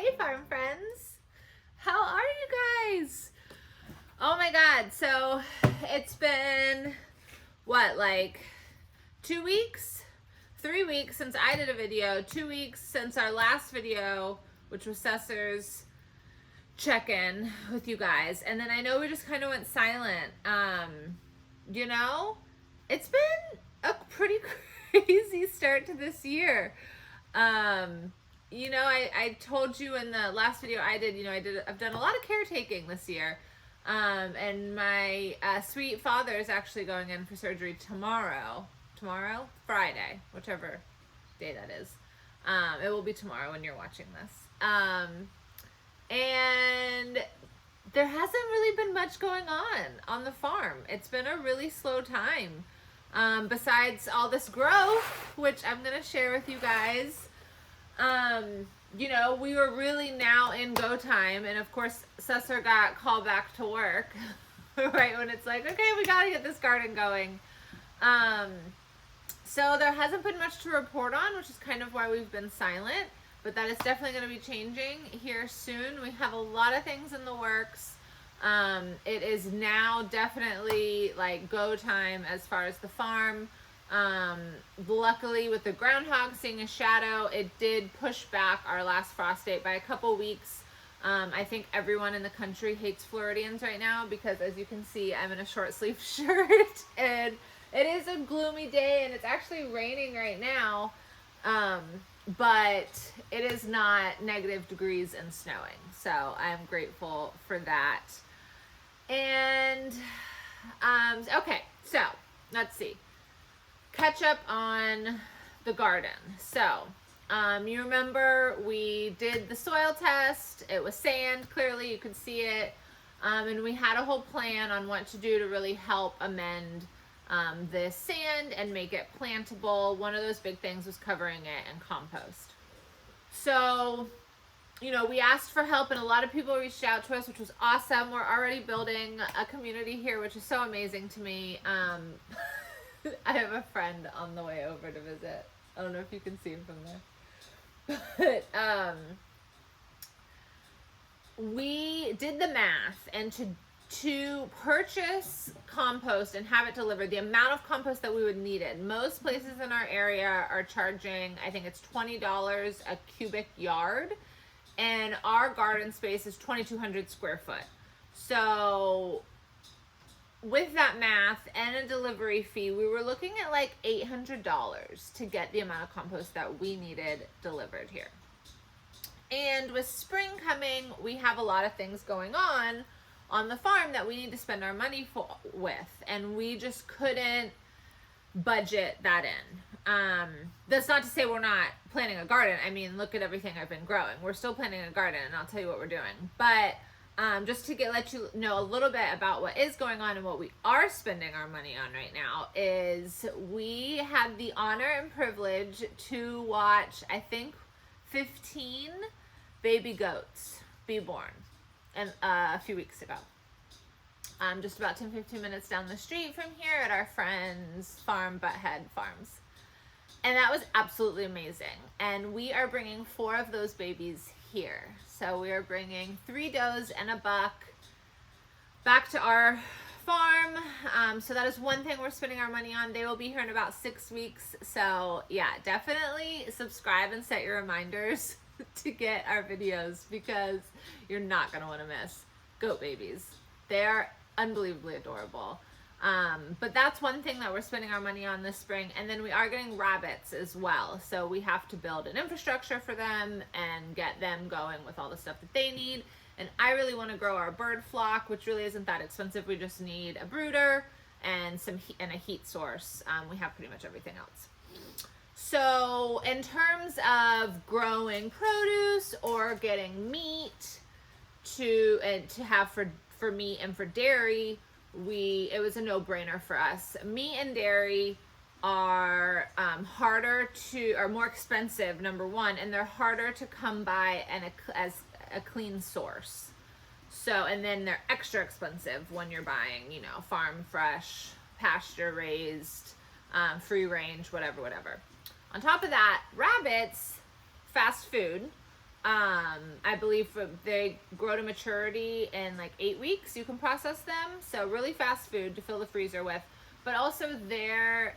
Hey farm friends, how are you guys? Oh my god, so it's been what, like 2 weeks? 3 weeks since I did a video, 2 weeks since our last video, which was Cesar's check-in with you guys. And then I know we just kind of went silent. You know, it's been a pretty crazy start to this year. You know, I told you in the last video I've done a lot of caretaking this year. And my sweet father is actually going in for surgery tomorrow, Friday, whichever day that is. It will be tomorrow when you're watching this. And there hasn't really been much going on the farm. It's been a really slow time. Besides all this growth, which I'm going to share with you guys. You know, we were really now in go time, and of course Cesar got called back to work right when it's like, okay, we gotta get this garden going. So there hasn't been much to report on, which is kind of why we've been silent, but that is definitely going to be changing here soon. We have a lot of things in the works. It is now definitely like go time as far as the farm. Luckily with the groundhog seeing a shadow, it did push back our last frost date by a couple weeks. I think everyone in the country hates Floridians right now because, as you can see, I'm in a short sleeve shirt and it is a gloomy day and it's actually raining right now. But it is not negative degrees and snowing. So I'm grateful for that. And, okay, so let's see. Catch up on the garden. So, you remember we did the soil test. It was sand, clearly you could see it. And we had a whole plan on what to do to really help amend this sand and make it plantable. One of those big things was covering it in compost. So, you know, we asked for help and a lot of people reached out to us, which was awesome. We're already building a community here, which is so amazing to me. I have a friend on the way over to visit. I don't know if you can see him from there. But we did the math, and to purchase compost and have it delivered, the amount of compost that we would need it. Most places in our area are charging, I think it's $20 a cubic yard, and our garden space is 2,200 square foot. So with that math and a delivery fee, we were looking at like $800 to get the amount of compost that we needed delivered here. And with spring coming, we have a lot of things going on the farm that we need to spend our money with, and we just couldn't budget that in. That's not to say we're not planting a garden. I mean, look at everything I've been growing. We're still planting a garden, and I'll tell you what we're doing. But just to let you know a little bit about what is going on and what we are spending our money on right now is we had the honor and privilege to watch, I think, 15 baby goats be born a few weeks ago. Just about 10-15 minutes down the street from here at our friend's farm, Butthead Farms. And that was absolutely amazing. And we are bringing 4 of those babies here. So we are bringing 3 does and a buck back to our farm. So that is one thing we're spending our money on. They will be here in about 6 weeks. So yeah, definitely subscribe and set your reminders to get our videos because you're not going to want to miss goat babies. They're unbelievably adorable. But that's one thing that we're spending our money on this spring. And then we are getting rabbits as well. So we have to build an infrastructure for them and get them going with all the stuff that they need. And I really want to grow our bird flock, which really isn't that expensive. We just need a brooder and a heat source. We have pretty much everything else. So in terms of growing produce or getting meat to have for meat and for dairy, it was a no-brainer for us. Meat and dairy are more expensive, number one, and they're harder to come by as a clean source. So, and then they're extra expensive when you're buying, you know, farm fresh, pasture raised, free range, whatever. On top of that, rabbits, fast food, I believe they grow to maturity in like 8 weeks. You can process them. So really fast food to fill the freezer with. But also their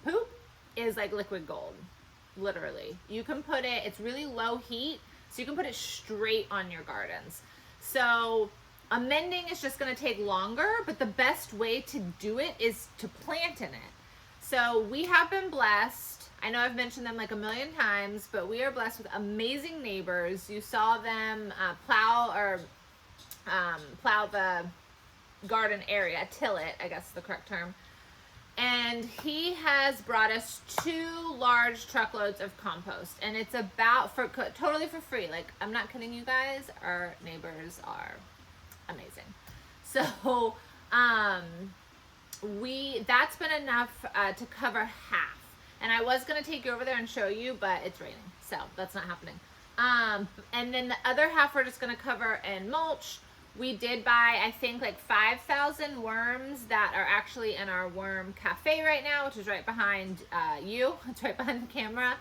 poop is like liquid gold, literally. You can put it, it's really low heat, so you can put it straight on your gardens. So amending is just going to take longer, but the best way to do it is to plant in it. So we have been blessed. I know I've mentioned them like a million times, but we are blessed with amazing neighbors. You saw them plow the garden area, till it, I guess is the correct term. And he has brought us 2 large truckloads of compost, and it's about totally for free. Like, I'm not kidding you guys. Our neighbors are amazing. So, that's been enough to cover half. And I was gonna take you over there and show you, but it's raining, so that's not happening. And then the other half we're just gonna cover in mulch. We did buy, I think, like 5,000 worms that are actually in our worm cafe right now, which is right behind you. It's right behind the camera.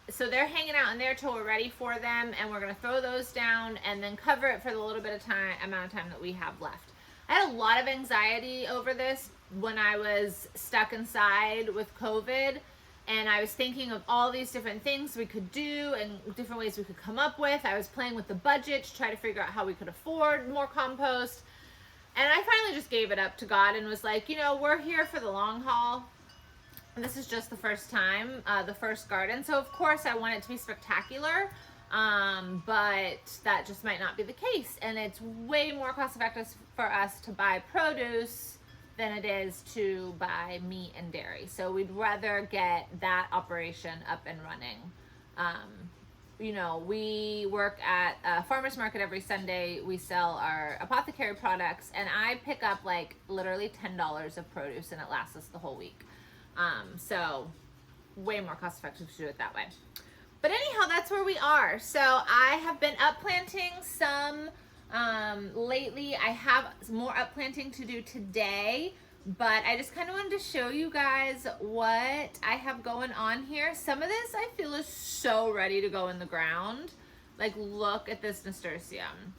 So they're hanging out in there till we're ready for them, and we're going to throw those down and then cover it for the little bit of amount of time that we have left. I had a lot of anxiety over this when I was stuck inside with COVID. And I was thinking of all these different things we could do and different ways we could come up with. I was playing with the budget to try to figure out how we could afford more compost. And I finally just gave it up to God and was like, you know, we're here for the long haul. And this is just the first time, the first garden. So, of course, I want it to be spectacular. But that just might not be the case. And it's way more cost effective for us to buy produce than it is to buy meat and dairy. So we'd rather get that operation up and running. You know, we work at a farmer's market every Sunday. We sell our apothecary products, and I pick up like literally $10 of produce, and it lasts us the whole week. So way more cost effective to do it that way. But anyhow, that's where we are. So I have been upplanting some lately. I have more upplanting to do today, but I just kind of wanted to show you guys what I have going on here. Some of this I feel is so ready to go in the ground. Like, look at this nasturtium.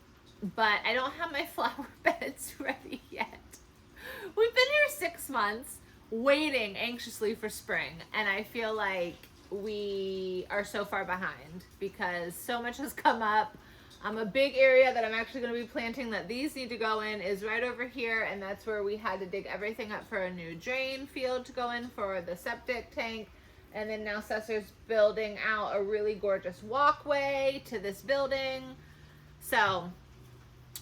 But I don't have my flower beds ready yet. We've been here 6 months waiting anxiously for spring, and I feel like we are so far behind because so much has come up. A big area that I'm actually going to be planting that these need to go in is right over here, and that's where we had to dig everything up for a new drain field to go in for the septic tank. And then now Cesar's building out a really gorgeous walkway to this building. So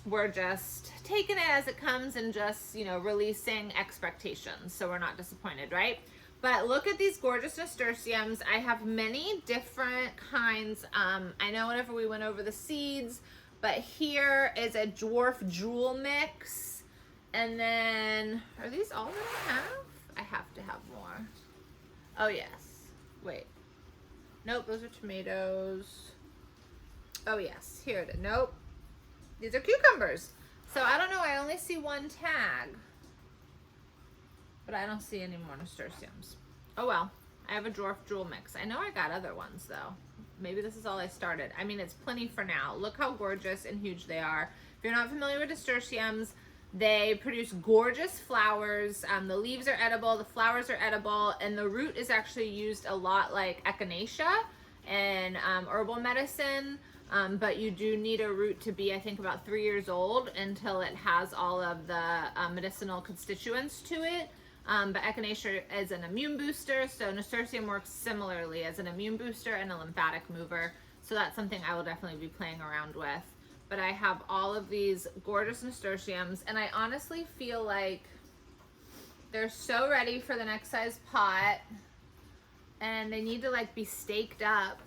we're just taking it as it comes and just, you know, releasing expectations so we're not disappointed, right? But look at these gorgeous nasturtiums. I have many different kinds. I know whenever we went over the seeds, but here is a dwarf jewel mix. And then, are these all that I have? I have to have more. Oh yes, wait. Nope, those are tomatoes. Oh yes, here it is. Nope, these are cucumbers. So I don't know, I only see one tag. But I don't see any more nasturtiums. Oh well, I have a dwarf jewel mix. I know I got other ones though. Maybe this is all I started. I mean, it's plenty for now. Look how gorgeous and huge they are. If you're not familiar with nasturtiums, they produce gorgeous flowers. The leaves are edible, the flowers are edible, and the root is actually used a lot like echinacea and herbal medicine. But you do need a root to be, I think, about 3 years old until it has all of the medicinal constituents to it. But echinacea is an immune booster, so nasturtium works similarly as an immune booster and a lymphatic mover. So that's something I will definitely be playing around with. But I have all of these gorgeous nasturtiums, and I honestly feel like they're so ready for the next size pot, and they need to like be staked up.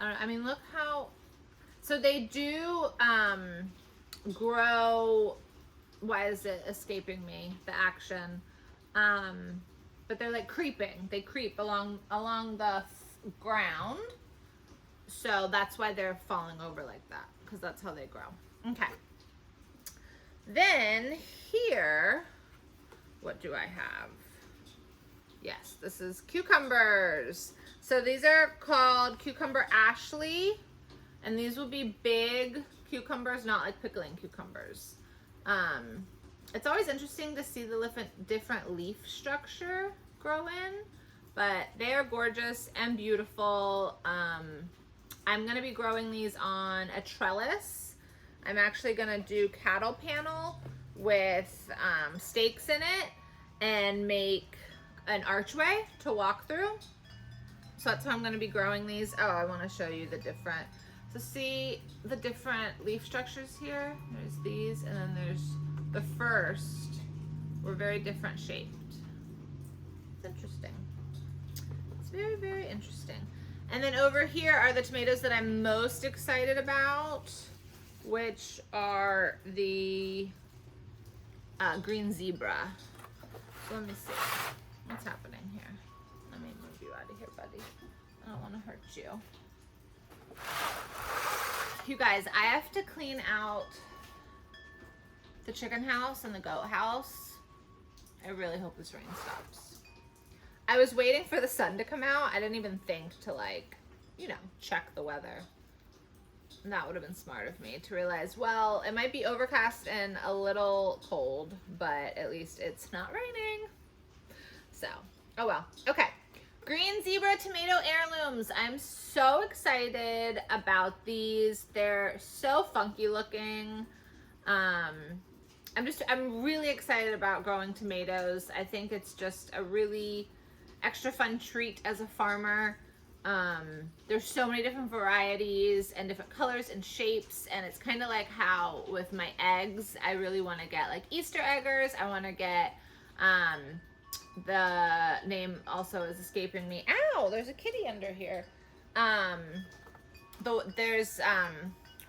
I mean, look how, so they do grow. Why is it escaping me, the action? But they're like creeping. They creep along the ground. So that's why they're falling over like that, because that's how they grow. Okay. Then here, what do I have? Yes, this is cucumbers. So these are called cucumber Ashley, and these will be big cucumbers, not like pickling cucumbers. It's always interesting to see the different leaf structure grow in, but they are gorgeous and beautiful. I'm gonna be growing these on a trellis. I'm actually gonna do cattle panel with stakes in it and make an archway to walk through. So that's how I'm gonna be growing these. Oh, I wanna show you the different, so see the different leaf structures here? There's these, and then there's the first, were very different shaped. It's interesting. It's very, very interesting. And then over here are the tomatoes that I'm most excited about, which are the green zebra. So let me see what's happening here. Let me move you out of here, buddy. I don't want to hurt you. You guys, I have to clean out the chicken house and the goat house. I really hope this rain stops. I was waiting for the sun to come out. I didn't even think to, like, you know, check the weather. And that would have been smart of me to realize, well, it might be overcast and a little cold, but at least it's not raining. So, oh well. Okay. Green zebra tomato heirlooms. I'm so excited about these. They're so funky looking. I'm really excited about growing tomatoes. I think it's just a really extra fun treat as a farmer. There's so many different varieties and different colors and shapes, and it's kind of like how with my eggs, I really want to get like Easter eggers. I want to get, the name also is escaping me. Ow, there's a kitty under here. There's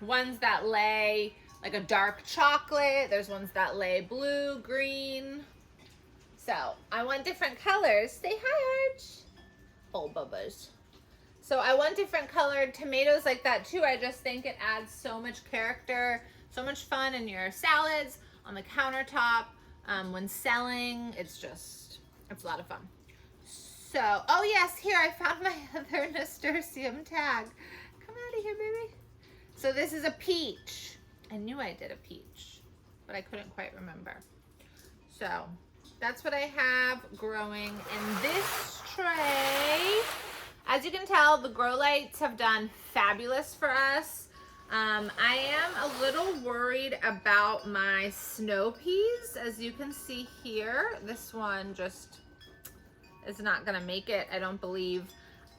ones that lay like a dark chocolate. There's ones that lay blue, green. So I want different colors. Say hi, Arch. Oh, bubbas. So I want different colored tomatoes like that too. I just think it adds so much character, so much fun in your salads, on the countertop, when selling. It's a lot of fun. So, oh yes, here I found my other Nasturtium tag. Come out of here, baby. So this is a peach. I knew I did a peach, but I couldn't quite remember. So that's what I have growing in this tray. As you can tell, the grow lights have done fabulous for us. I am a little worried about my snow peas. As you can see here, this one just is not gonna make it, I don't believe.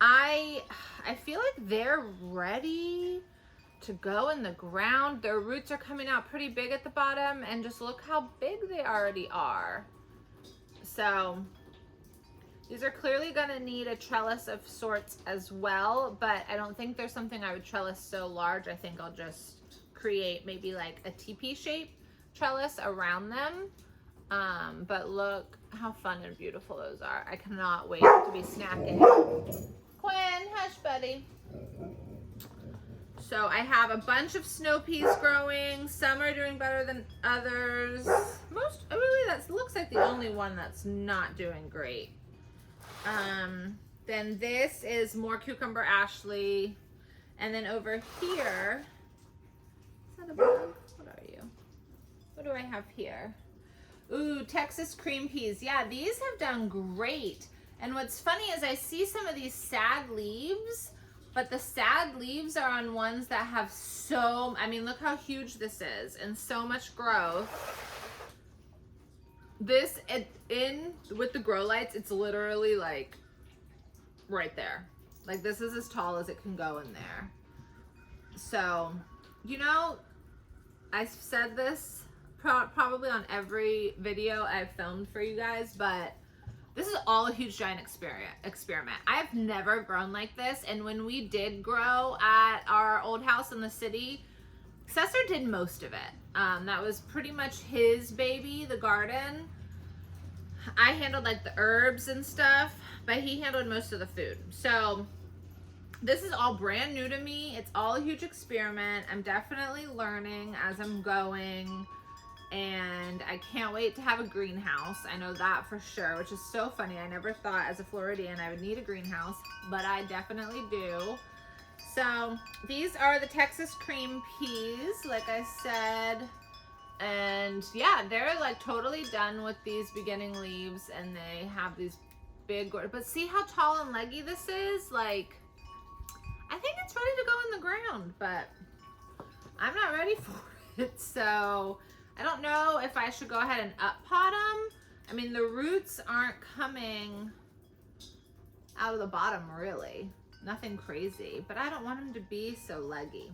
I feel like they're ready to go in the ground. Their roots are coming out pretty big at the bottom, and just look how big they already are. So these are clearly gonna need a trellis of sorts as well, but I don't think there's something I would trellis so large. I think I'll just create maybe like a teepee shape trellis around them. But look how fun and beautiful those are. I cannot wait to be snacking. Quinn, hush, buddy. So I have a bunch of snow peas growing. Some are doing better than others. That looks like the only one that's not doing great. Then this is more cucumber Ashley. And then over here, is that a bug? What are you? What do I have here? Ooh, Texas cream peas. Yeah, these have done great. And what's funny is I see some of these sad leaves, but the sad leaves are on ones that have I mean, look how huge this is and so much growth. This, with the grow lights, it's literally like right there. Like this is as tall as it can go in there. So, you know, I've said this probably on every video I've filmed for you guys, but this is all a huge giant experiment. I've never grown like this, and when we did grow at our old house in the city, Cesar did most of it. That was pretty much his baby, the garden. I handled like the herbs and stuff, but he handled most of the food. So this is all brand new to me. It's all a huge experiment. I'm definitely learning as I'm going. and I can't wait to have a greenhouse. I know that for sure, which is so funny. I never thought as a Floridian I would need a greenhouse, but I definitely do. So these are the Texas cream peas, like I said. And yeah, they're like totally done with these beginning leaves, and they have these big, but see how tall and leggy this is? Like, I think it's ready to go in the ground, but I'm not ready for it. So I don't know if I should go ahead and up pot them. I mean, the roots aren't coming out of the bottom really. Nothing crazy, but I don't want them to be so leggy.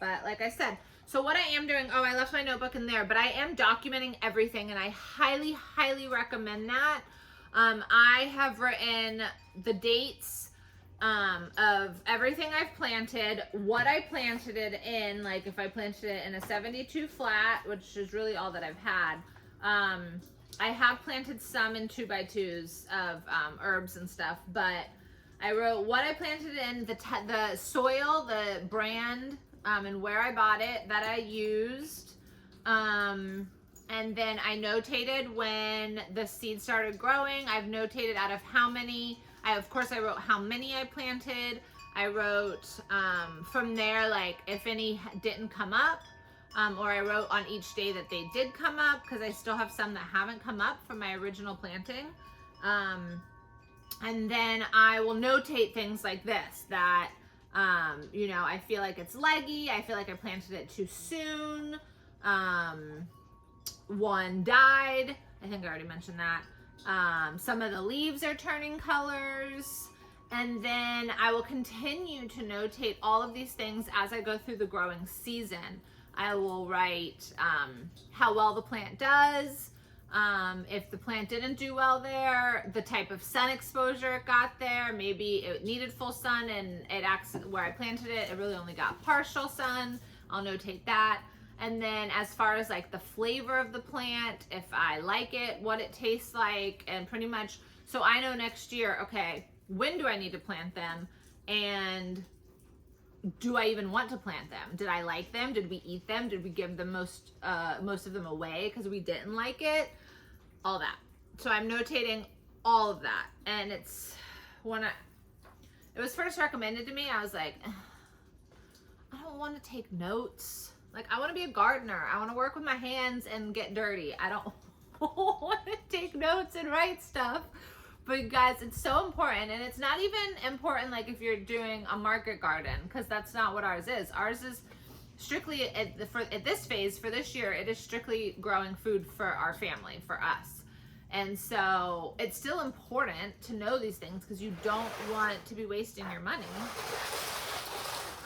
But like I said, so what I am doing, oh, I left my notebook in there, but I am documenting everything, and I highly, highly recommend that. I have written the dates of everything I've planted, what I planted it in, like if I planted it in a 72 flat, which is really all that I've had. I have planted some in 2x2s of herbs and stuff, but I wrote what I planted in, the soil, the brand, and where I bought it that I used. And then I notated when the seed started growing. I've notated out of how many. Of course, I wrote how many I planted. I wrote from there, like if any didn't come up, or I wrote on each day that they did come up, because I still have some that haven't come up from my original planting. And then I will notate things like this, that you know, I feel like it's leggy. I feel like I planted it too soon. One died. I think I already mentioned that. Some of the leaves are turning colors. And then I will continue to notate all of these things as I go through the growing season. I will write how well the plant does. If the plant didn't do well there, the type of sun exposure it got there, maybe it needed full sun and where I planted it, it really only got partial sun. I'll notate that. And then as far as like the flavor of the plant, if I like it, what it tastes like, and pretty much, so I know next year, okay, when do I need to plant them? And do I even want to plant them? Did I like them? Did we eat them? Did we give them most of them away because we didn't like it? All that. So I'm notating all of that. And it's when it was first recommended to me, I was like, I don't want to take notes. Like, I want to be a gardener. I want to work with my hands and get dirty. I don't want to take notes and write stuff. But guys, it's so important. And it's not even important like if you're doing a market garden, because that's not what ours is. Ours is strictly at this phase, for this year, it is strictly growing food for our family, for us. And so it's still important to know these things, because you don't want to be wasting your money.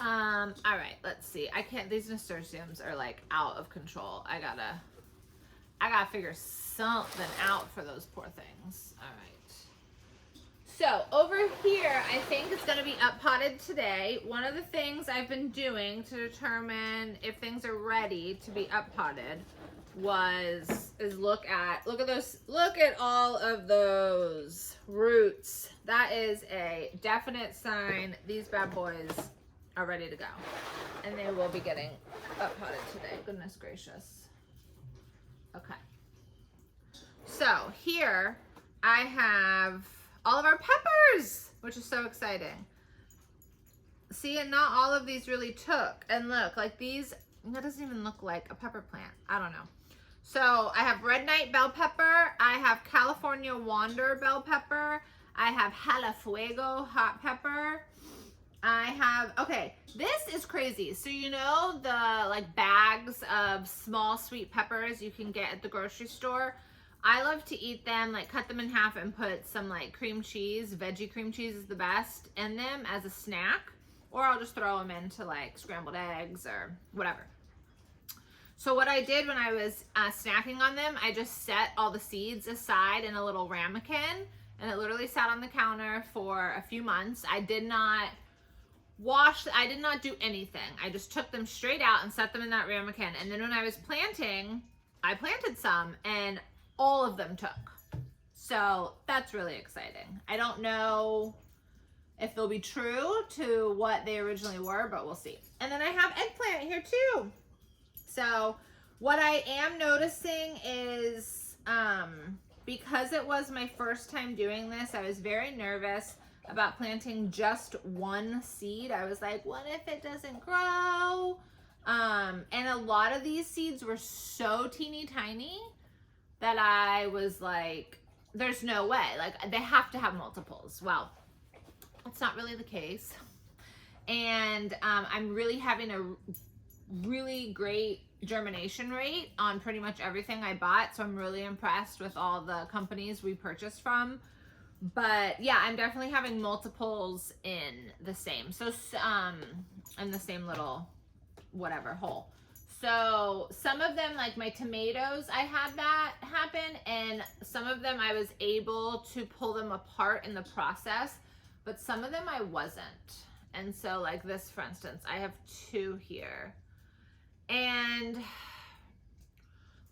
All right, let's see. These nasturtiums are like out of control. I gotta figure something out for those poor things. All right. So over here, I think it's gonna be up potted today. One of the things I've been doing to determine if things are ready to be up potted is look at all of those roots. That is a definite sign these bad boys are ready to go, and they will be getting up potted today. Goodness gracious. Okay, so here I have all of our peppers, which is so exciting. See, and not all of these really took. And look, like these, that doesn't even look like a pepper plant. I don't know. So I have Red Knight bell pepper. I have California Wander bell pepper. I have Jalafuego hot pepper. I have, okay, this is crazy. So you know the like bags of small sweet peppers you can get at the grocery store? I love to eat them, like cut them in half and put some like cream cheese, veggie cream cheese is the best, in them as a snack. Or I'll just throw them into like scrambled eggs or whatever. So what I did when I was snacking on them, I just set all the seeds aside in a little ramekin, and it literally sat on the counter for a few months. I did not wash, I did not do anything. I just took them straight out and set them in that ramekin. And then when I was planting, I planted some and all of them took. So that's really exciting. I don't know if they'll be true to what they originally were, but we'll see. And then I have eggplant here too. So What I am noticing is, because it was my first time doing this, I was very nervous about planting just one seed. I was like, what if it doesn't grow? And a lot of these seeds were so teeny tiny that I was like, there's no way. Like, they have to have multiples. Well, that's not really the case. And I'm really having a really great germination rate on pretty much everything I bought. So I'm really impressed with all the companies we purchased from. But yeah, I'm definitely having multiples in the same. So, in the same little whatever hole. So some of them, like my tomatoes, I had that happen, and some of them I was able to pull them apart in the process, but some of them I wasn't. And so like this, for instance, I have 2 here. And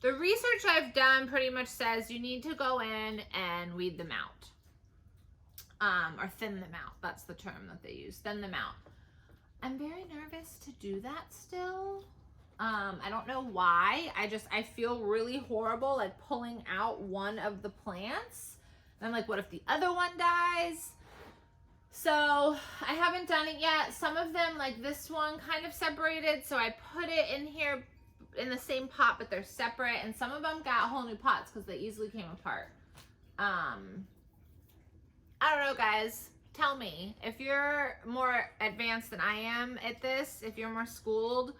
the research I've done pretty much says you need to go in and weed them out. Or thin them out. That's the term that they use, thin them out. I'm very nervous to do that still. I don't know why. I feel really horrible like pulling out one of the plants. And I'm like, what if the other one dies? So I haven't done it yet. Some of them, like this one, kind of separated. So I put it in here in the same pot, but they're separate. And some of them got whole new pots because they easily came apart. I don't know, guys. Tell me if you're more advanced than I am at this, if you're more schooled,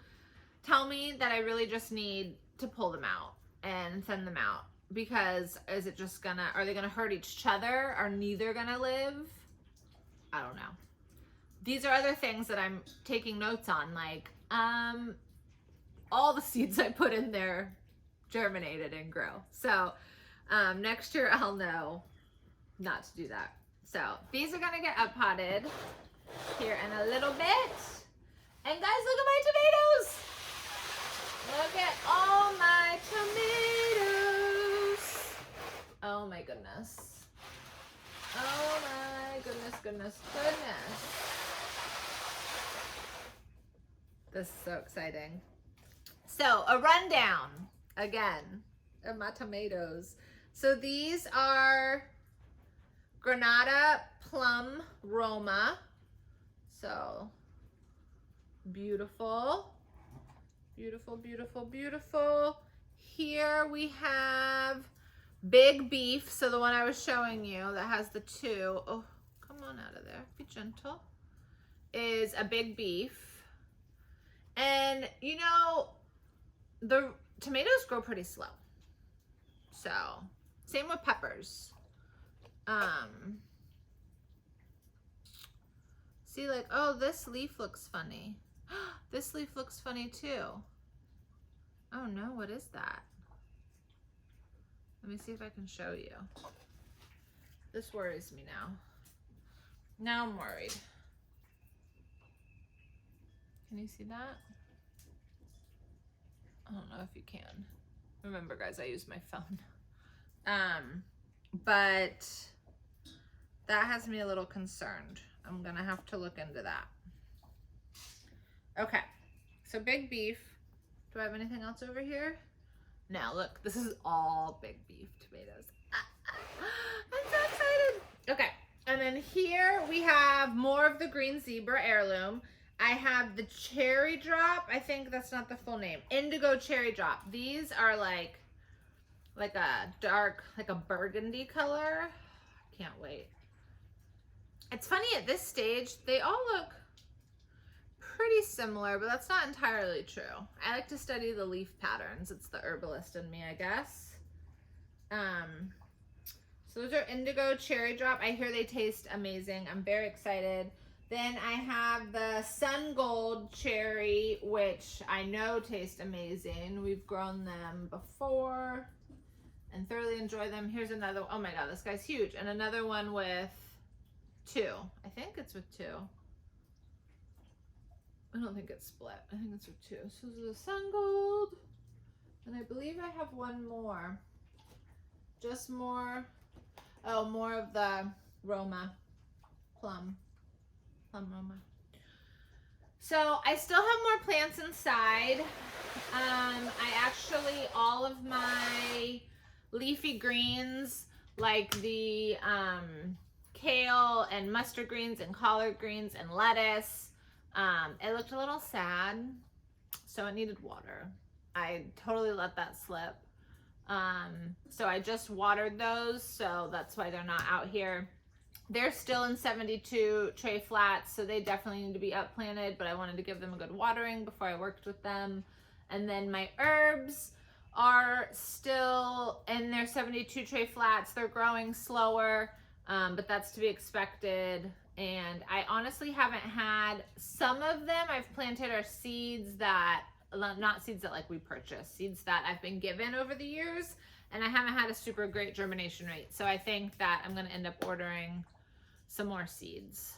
tell me that I really just need to pull them out and thin them out, because is it just are they gonna hurt each other? Are neither gonna live? I don't know. These are other things that I'm taking notes on, like all the seeds I put in there germinated and grow. So next year I'll know not to do that. So these are gonna get up potted here in a little bit. And guys, look at my tomatoes. Look at all my tomatoes. Oh my goodness. Oh my goodness, goodness, goodness. This is so exciting. So a rundown again of my tomatoes. So these are Granada Plum Roma. So beautiful, beautiful, beautiful, beautiful. Here we have Big Beef. So the one I was showing you that has the 2. Oh, come on out of there. Be gentle. Is a Big Beef. And you know, the tomatoes grow pretty slow. So same with peppers. See, like, oh, this leaf looks funny. This leaf looks funny too. Oh no, what is that? Let me see if I can show you. This worries me now. Now I'm worried. Can you see that? I don't know if you can. Remember, guys, I use my phone. But that has me a little concerned. I'm gonna have to look into that. Okay, so Big Beef. Do I have anything else over here? No, look, this is all Big Beef tomatoes. I'm so excited. Okay, and then here we have more of the Green Zebra Heirloom. I have the Cherry Drop. I think that's not the full name. Indigo Cherry Drop. These are like a dark, like a burgundy color. Can't wait. It's funny, at this stage, they all look pretty similar, but that's not entirely true. I like to study the leaf patterns. It's the herbalist in me, I guess. So those are Indigo Cherry Drop. I hear they taste amazing. I'm very excited. Then I have the Sun Gold Cherry, which I know taste amazing. We've grown them before and thoroughly enjoy them. Here's another. Oh my God, this guy's huge. And another one with 2. I think it's with 2. I don't think it's split. I think it's with 2. So this is a Sun Gold. And I believe I have one more. Just more. Oh, more of the Roma. Plum Roma. So I still have more plants inside. I actually, all of my leafy greens, like the kale and mustard greens and collard greens and lettuce, it looked a little sad, so it needed water. I totally let that slip. So I just watered those, so that's why they're not out here. They're still in 72 tray flats, so they definitely need to be upplanted, but I wanted to give them a good watering before I worked with them. And then my herbs are still in their 72 tray flats. They're growing slower, but that's to be expected. And I honestly haven't had, some of them I've planted are seeds that, not seeds that like we purchased, seeds that I've been given over the years, and I haven't had a super great germination rate. So I think that I'm gonna end up ordering some more seeds.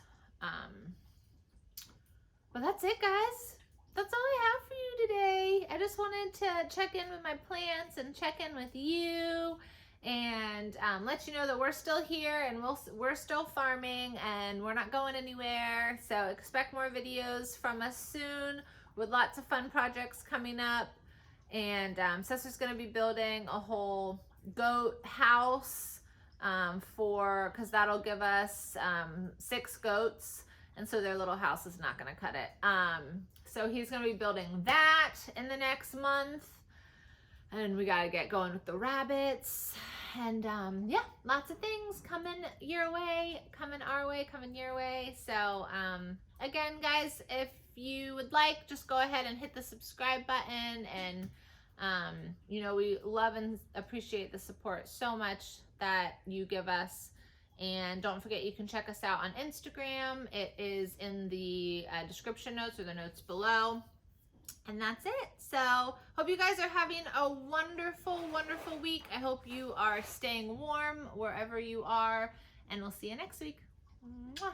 But that's it, guys. That's all I have for you today. I just wanted to check in with my plants and check in with you and let you know that we're still here and we're still farming and we're not going anywhere. So expect more videos from us soon with lots of fun projects coming up. And Cesar's going to be building a whole goat house because that'll give us 6 goats, and so their little house is not going to cut it. So he's going to be building that in the next month, and we got to get going with the rabbits, and yeah, lots of things coming your way, coming our way, coming your way. So again, guys, if you would like, just go ahead and hit the subscribe button, and you know, we love and appreciate the support so much that you give us. And don't forget, you can check us out on Instagram. It is in the description notes or the notes below. And that's it. So hope you guys are having a wonderful, wonderful week. I hope you are staying warm wherever you are, and we'll see you next week. Mwah.